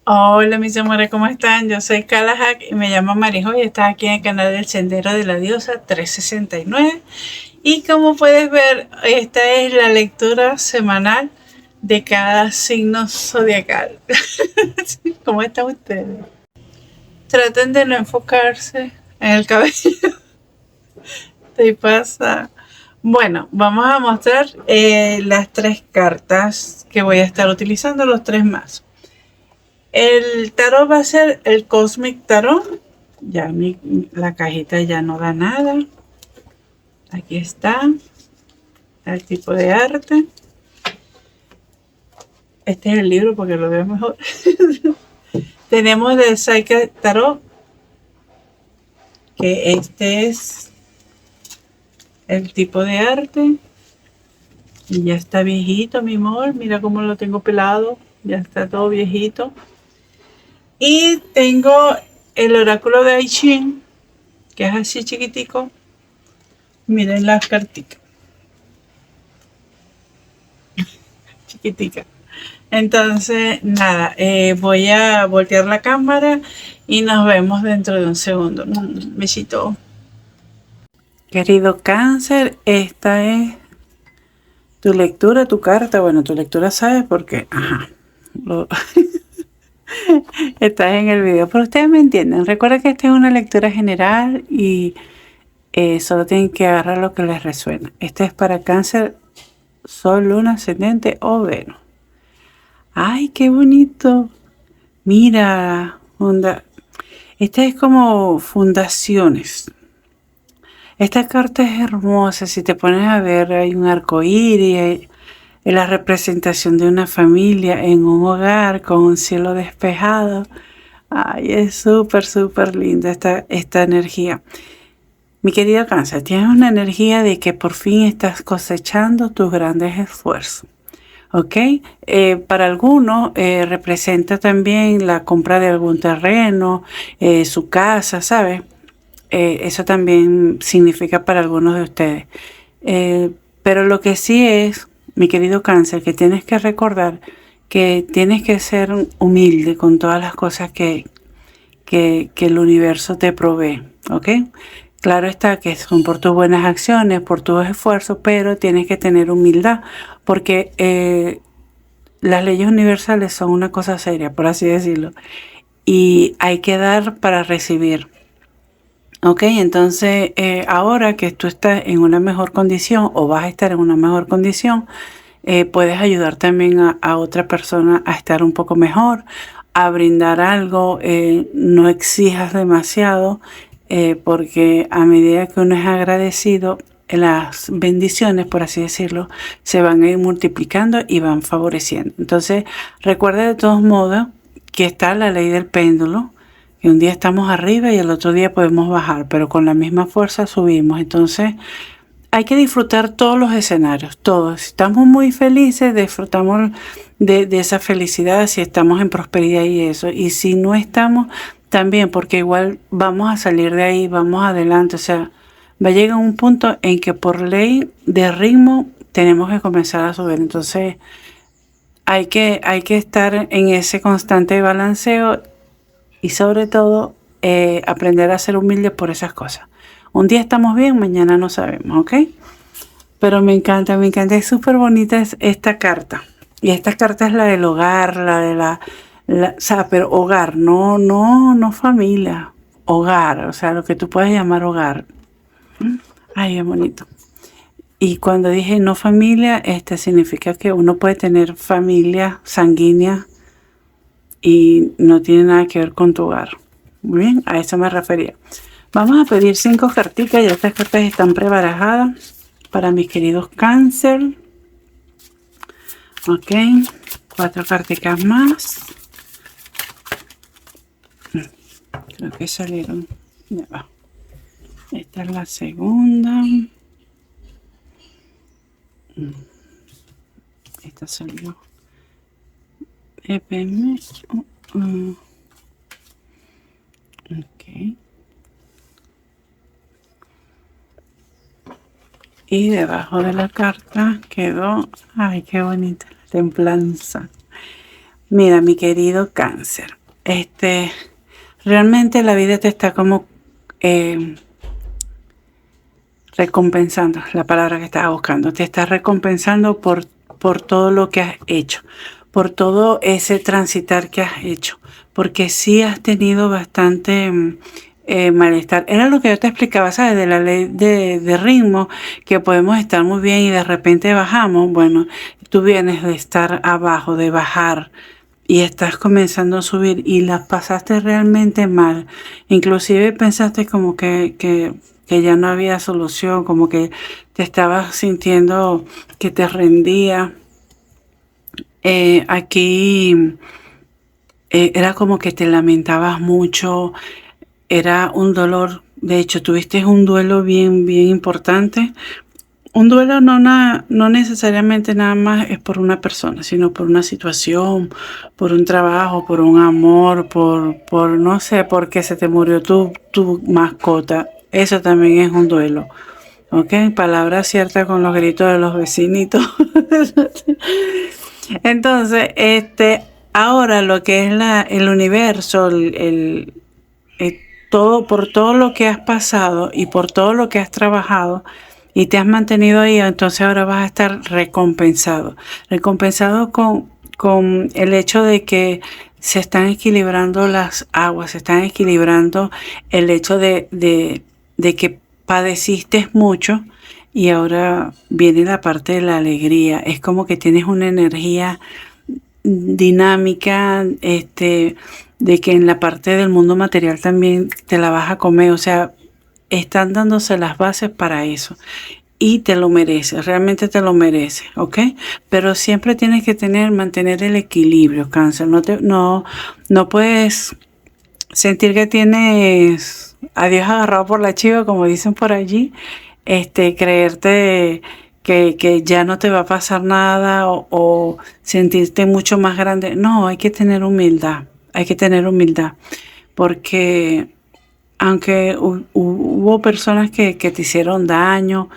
Hola mis amores, ¿cómo están? Yo soy Kalahak y me llamo Marijo y estás aquí en el canal del Sendero de la Diosa 369. Y como puedes ver, esta es la lectura semanal de cada signo zodiacal. ¿Cómo están ustedes? Traten de no enfocarse en el cabello. Te pasa. Bueno, vamos a mostrar las tres cartas que voy a estar utilizando, los tres más. El tarot va a ser el Cosmic Tarot. Ya la cajita ya no da nada. Aquí está el tipo de arte. Este es el libro porque lo veo mejor. Tenemos el Psyche Tarot, que este es el tipo de arte. Y ya está viejito, mi amor. Mira cómo lo tengo pelado. Ya está todo viejito. Y tengo el oráculo de I Ching, que es así chiquitico. Miren las cartitas. Chiquitica. Entonces, nada, voy a voltear la cámara y nos vemos dentro de un segundo. Besito. Querido cáncer, esta es tu lectura, tu carta. Bueno, tu lectura sabes porque, estás en el video, pero ustedes me entienden. Recuerda que esta es una lectura general y solo tienen que agarrar lo que les resuena. Este es para cáncer, sol, luna, ascendente o Venus. ¡Ay, qué bonito! Mira, onda. Esta es como fundaciones. Esta carta es hermosa. Si te pones a ver, hay un arco iris, es la representación de una familia en un hogar con un cielo despejado. Ay, es súper, súper linda esta energía. Mi querido Cáncer, tienes una energía de que por fin estás cosechando tus grandes esfuerzos. ¿Ok? Para algunos representa también la compra de algún terreno, su casa, ¿sabes? Eso también significa para algunos de ustedes. Pero lo que sí es, mi querido Cáncer, que tienes que recordar que tienes que ser humilde con todas las cosas que el universo te provee, ¿ok? Claro está que son por tus buenas acciones, por tus esfuerzos, pero tienes que tener humildad porque las leyes universales son una cosa seria, por así decirlo, y hay que dar para recibir. Ok, entonces ahora que tú estás en una mejor condición o vas a estar en una mejor condición, puedes ayudar también a otra persona a estar un poco mejor, a brindar algo, no exijas demasiado, porque a medida que uno es agradecido, las bendiciones, por así decirlo, se van a ir multiplicando y van favoreciendo. Entonces, recuerda de todos modos que está la ley del péndulo, que un día estamos arriba y el otro día podemos bajar, pero con la misma fuerza subimos. Entonces, hay que disfrutar todos los escenarios, todos. Si estamos muy felices, disfrutamos de esa felicidad, si estamos en prosperidad y eso. Y si no estamos, también, porque igual vamos a salir de ahí, vamos adelante. O sea, va a llegar un punto en que por ley de ritmo tenemos que comenzar a subir. Entonces, hay que estar en ese constante balanceo y sobre todo aprender a ser humildes por esas cosas. Un día estamos bien, mañana no sabemos, ¿ok? Pero me encanta, es súper bonita esta carta. Y esta carta es la del hogar, la de o sea, pero hogar, no familia, hogar, o sea, lo que tú puedes llamar hogar. Ay, es bonito. Y cuando dije no familia, significa que uno puede tener familia sanguínea y no tiene nada que ver con tu hogar. Muy bien, a eso me refería. Vamos a pedir 5 cartitas, ya estas cartas están prebarajadas para mis queridos cáncer. Ok, 4 carticas más. Creo que salieron. Ya va. Esta es la segunda. Esta salió. EPM. Ok. Y debajo de la carta quedó, ay, qué bonita, la templanza. Mira, mi querido Cáncer, realmente la vida te está como recompensando, la palabra que estaba buscando, te está recompensando por todo lo que has hecho, por todo ese transitar que has hecho, porque sí has tenido bastante malestar. Era lo que yo te explicaba, ¿sabes? De la ley de ritmo, que podemos estar muy bien y de repente bajamos. Bueno, tú vienes de estar abajo, de bajar, y estás comenzando a subir y las pasaste realmente mal. Inclusive pensaste como que ya no había solución, como que te estabas sintiendo que te rendía. Aquí era como que te lamentabas mucho, era un dolor. De hecho, tuviste un duelo bien, bien importante. Un duelo no necesariamente nada más es por una persona, sino por una situación, por un trabajo, por un amor, por no sé, porque se te murió tu mascota. Eso también es un duelo. ¿Ok? Palabra cierta con los gritos de los vecinitos. Entonces, ahora lo que es el universo, todo, por todo lo que has pasado y por todo lo que has trabajado y te has mantenido ahí, entonces ahora vas a estar recompensado. Recompensado con el hecho de que se están equilibrando las aguas, se están equilibrando el hecho de que padeciste mucho y ahora viene la parte de la alegría. Es como que tienes una energía dinámica, de que en la parte del mundo material también te la vas a comer, o sea, están dándose las bases para eso y te lo mereces, realmente te lo mereces, ¿ok? Pero siempre tienes que mantener el equilibrio, Cáncer, no puedes sentir que tienes a Dios agarrado por la chiva, como dicen por allí, creerte que ya no te va a pasar nada o sentirte mucho más grande. No, hay que tener humildad, porque aunque hubo personas que te hicieron daño,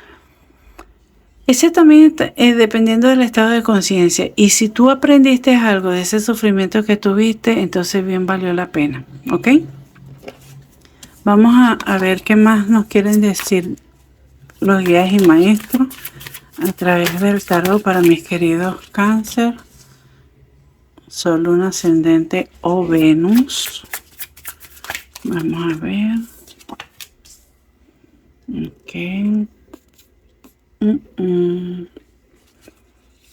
ese también dependiendo del estado de conciencia. Y si tú aprendiste algo de ese sufrimiento que tuviste, entonces bien valió la pena, ¿ok? Vamos a ver qué más nos quieren decir los guías y maestros a través del tarot para mis queridos Cáncer, Sol, Luna, Ascendente o Venus. Vamos a ver. Ok.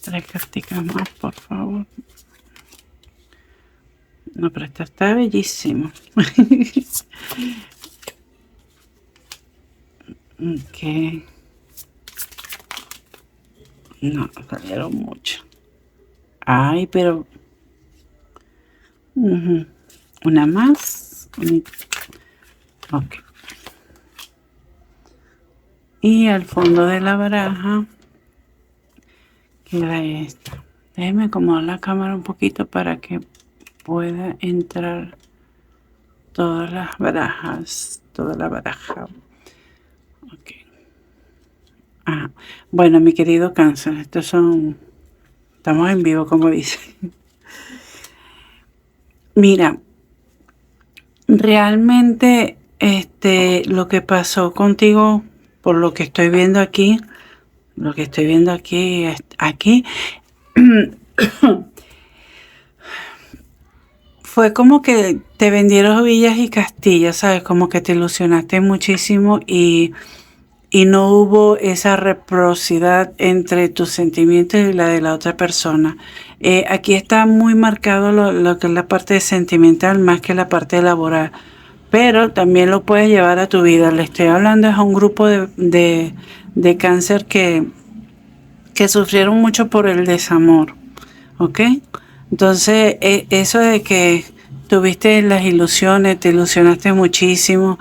3 carticas más, por favor. No, pero esta está bellísimo. Ok. No, salieron mucho. Ay, pero... Una más. Ok. Y al fondo de la baraja queda esta. Déjeme acomodar la cámara un poquito para que pueda entrar todas las barajas, toda la baraja. Ok. Bueno, mi querido Cáncer, estamos en vivo, como dice. Mira, realmente lo que pasó contigo, por lo que estoy viendo aquí, aquí fue como que te vendieron villas y castillos, ¿sabes? Como que te ilusionaste muchísimo y no hubo esa reciprocidad entre tus sentimientos y la de la otra persona. Aquí está muy marcado lo que es la parte sentimental más que la parte laboral, pero también lo puedes llevar a tu vida. Le estoy hablando a un grupo de Cáncer que sufrieron mucho por el desamor, ¿ok? Entonces, eso de que tuviste las ilusiones, te ilusionaste muchísimo,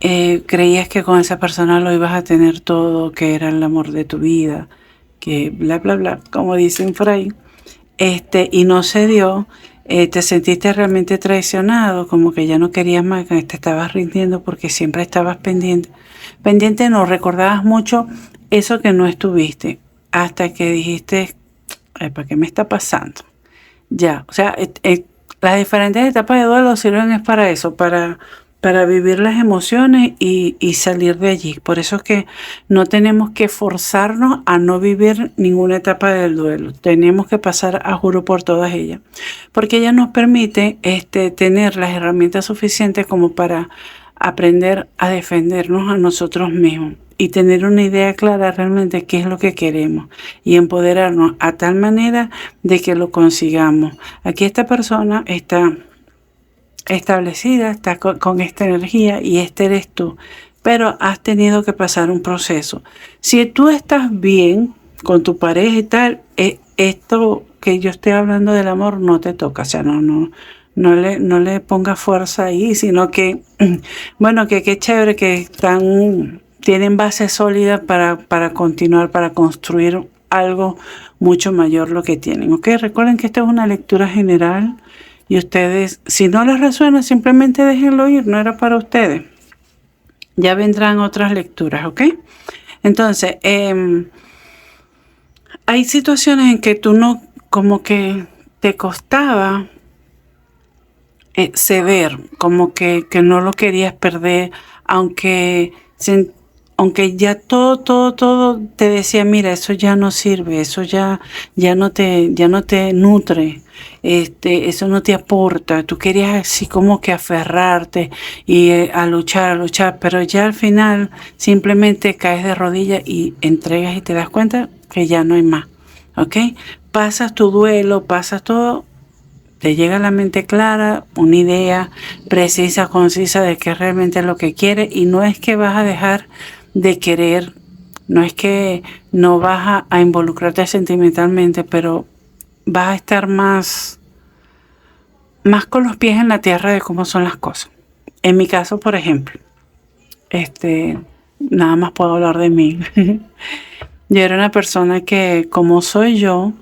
creías que con esa persona lo ibas a tener todo, que era el amor de tu vida, que bla, bla, bla, como dicen por ahí, y no se dio, te sentiste realmente traicionado, como que ya no querías más, que te estabas rindiendo porque siempre estabas pendiente no, recordabas mucho eso que no estuviste, hasta que dijiste, ¿para qué me está pasando? Ya, o sea, las diferentes etapas de duelo sirven es para eso, para vivir las emociones y salir de allí. Por eso es que no tenemos que forzarnos a no vivir ninguna etapa del duelo. Tenemos que pasar a juro por todas ellas. Porque ella nos permite tener las herramientas suficientes como para aprender a defendernos a nosotros mismos y tener una idea clara realmente qué es lo que queremos y empoderarnos a tal manera de que lo consigamos. Aquí esta persona está establecida, está con esta energía y este eres tú, pero has tenido que pasar un proceso. Si tú estás bien con tu pareja y tal, esto que yo estoy hablando del amor no te toca, o sea, no le ponga fuerza ahí, sino que, bueno, que qué chévere que tienen base sólida para continuar, para construir algo mucho mayor lo que tienen. ¿Ok? Recuerden que esta es una lectura general y ustedes, si no les resuena, simplemente déjenlo ir, no era para ustedes. Ya vendrán otras lecturas, ¿ok? Entonces, hay situaciones en que tú no, como que te costaba ceder, como que no lo querías perder, aunque ya todo te decía, mira, eso ya no sirve, eso ya no te nutre, eso no te aporta. Tú querías así como que aferrarte y a luchar, pero ya al final simplemente caes de rodillas y entregas y te das cuenta que ya no hay más, ¿ok? Pasas tu duelo, pasas todo. Te llega a la mente clara, una idea precisa, concisa de qué realmente es lo que quieres, y no es que vas a dejar de querer, no es que no vas a involucrarte sentimentalmente, pero vas a estar más con los pies en la tierra de cómo son las cosas. En mi caso, por ejemplo, nada más puedo hablar de mí. Yo era una persona que, como soy yo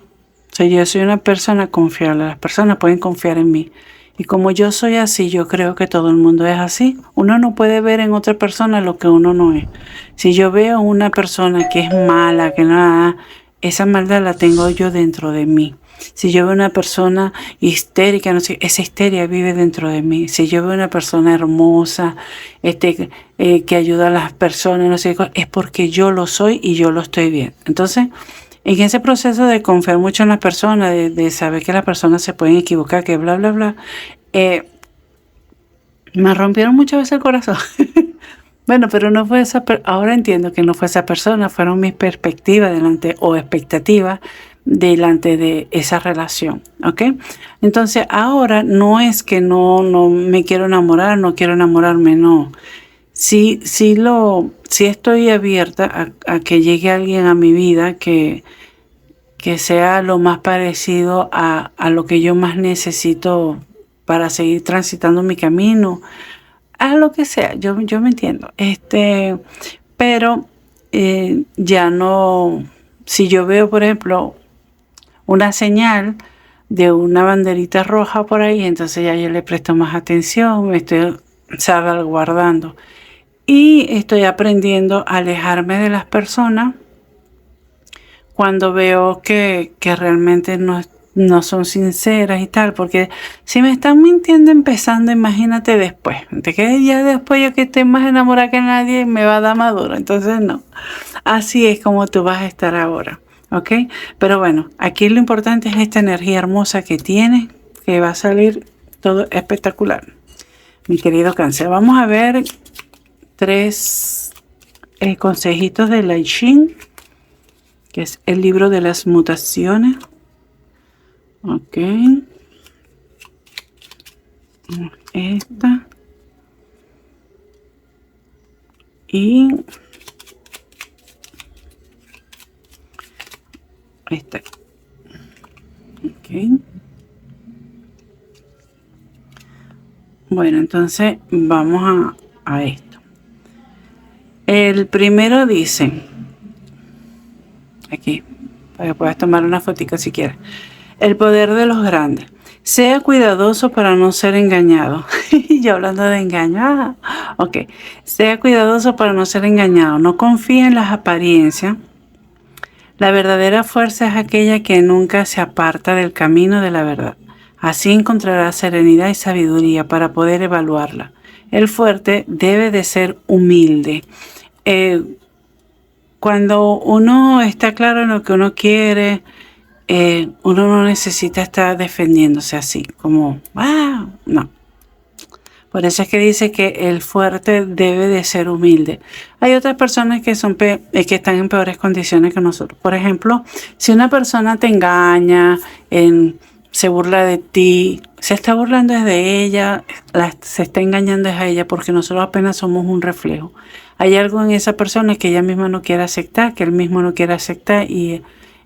soy una persona confiable, las personas pueden confiar en mí. Y como yo soy así, yo creo que todo el mundo es así. Uno no puede ver en otra persona lo que uno no es. Si yo veo una persona que es mala, que nada, esa maldad la tengo yo dentro de mí. Si yo veo una persona histérica, no sé, esa histeria vive dentro de mí. Si yo veo una persona hermosa, que ayuda a las personas, no sé, es porque yo lo soy y yo lo estoy bien. Entonces, en ese proceso de confiar mucho en las personas, de saber que las personas se pueden equivocar, que bla, bla, bla, me rompieron muchas veces el corazón. Bueno, pero no fue ahora entiendo que no fue esa persona, fueron mis perspectivas o expectativas delante de esa relación, ¿ok? Entonces ahora no es que no me quiero enamorar, no quiero enamorarme, no. Sí estoy abierta a que llegue alguien a mi vida que sea lo más parecido a lo que yo más necesito para seguir transitando mi camino, a lo que sea, yo me entiendo. Pero ya no, si yo veo, por ejemplo, una señal de una banderita roja por ahí, entonces ya yo le presto más atención, me estoy salvaguardando. Y estoy aprendiendo a alejarme de las personas cuando veo que realmente no son sinceras y tal, porque si me están mintiendo empezando, imagínate después, de que ya después yo que esté más enamorada que nadie me va a dar maduro, entonces no, así es como tú vas a estar ahora, ¿ok? Pero bueno, aquí lo importante es esta energía hermosa que tienes, que va a salir todo espectacular. Mi querido Cáncer, vamos a ver 3 consejitos de Lai Ching, que es el libro de las mutaciones. Ok. Esta. Y esta. Ok. Bueno, entonces vamos a esto. El primero dice, aquí, para que puedas tomar una fotica si quieres. El poder de los grandes. Sea cuidadoso para no ser engañado. Yo hablando de engaño. Ok. Sea cuidadoso para no ser engañado. No confíe en las apariencias. La verdadera fuerza es aquella que nunca se aparta del camino de la verdad. Así encontrará serenidad y sabiduría para poder evaluarla. El fuerte debe de ser humilde. Cuando uno está claro en lo que uno quiere, uno no necesita estar defendiéndose así, como, no. Por eso es que dice que el fuerte debe de ser humilde. Hay otras personas que que están en peores condiciones que nosotros. Por ejemplo, si una persona te engaña, se burla de ti, se está burlando de ella, se está engañando a ella, porque nosotros apenas somos un reflejo. Hay algo en esa persona que ella misma no quiere aceptar, que él mismo no quiere aceptar, y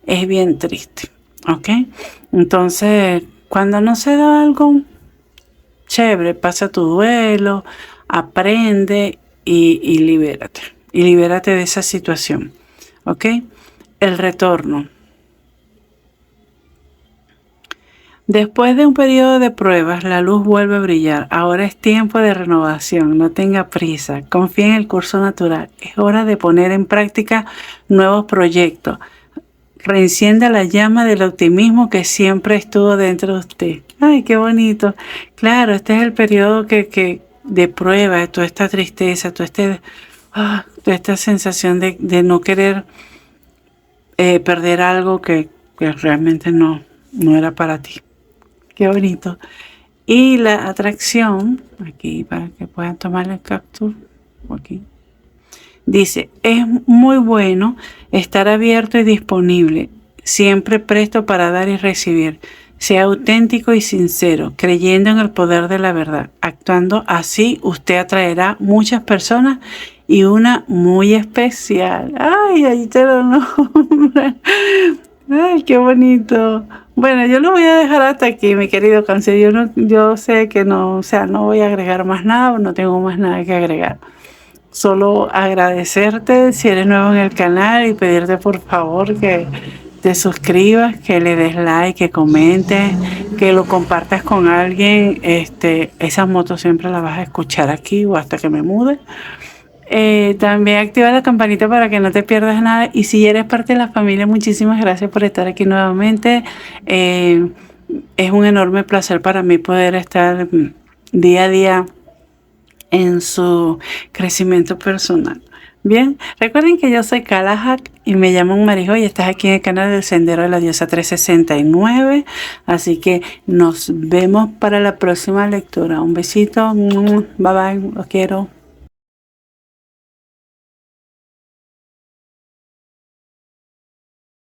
es bien triste. ¿Ok? Entonces, cuando no se da algo chévere, pasa tu duelo, aprende y libérate. Y libérate de esa situación. ¿Ok? El retorno. Después de un periodo de pruebas, la luz vuelve a brillar. Ahora es tiempo de renovación. No tenga prisa. Confía en el curso natural. Es hora de poner en práctica nuevos proyectos. Reencienda la llama del optimismo que siempre estuvo dentro de usted. ¡Ay, qué bonito! Claro, este es el periodo de prueba, de toda esta tristeza, toda esta sensación de no querer perder algo que realmente no era para ti. ¡Qué bonito! Y la atracción, aquí para que puedan tomar el capture, aquí. Dice, es muy bueno estar abierto y disponible, siempre presto para dar y recibir. Sea auténtico y sincero, creyendo en el poder de la verdad. Actuando así, usted atraerá muchas personas y una muy especial. ¡Ay, ahí te lo nombran! ¡Ay, qué bonito! Bueno, yo lo voy a dejar hasta aquí, mi querido Cáncer. Yo sé que no voy a agregar más nada, no tengo más nada que agregar. Solo agradecerte si eres nuevo en el canal y pedirte por favor que te suscribas, que le des like, que comentes, que lo compartas con alguien. Esas motos siempre las vas a escuchar aquí o hasta que me mude. También activa la campanita para que no te pierdas nada. Y si eres parte de la familia, muchísimas gracias por estar aquí nuevamente. Es un enorme placer para mí poder estar día a día en su crecimiento personal. Bien, recuerden que yo soy Kalahak y me llamo Marijo y estás aquí en el canal del Sendero de la Diosa 369. Así que nos vemos para la próxima lectura. Un besito, bye bye, los quiero.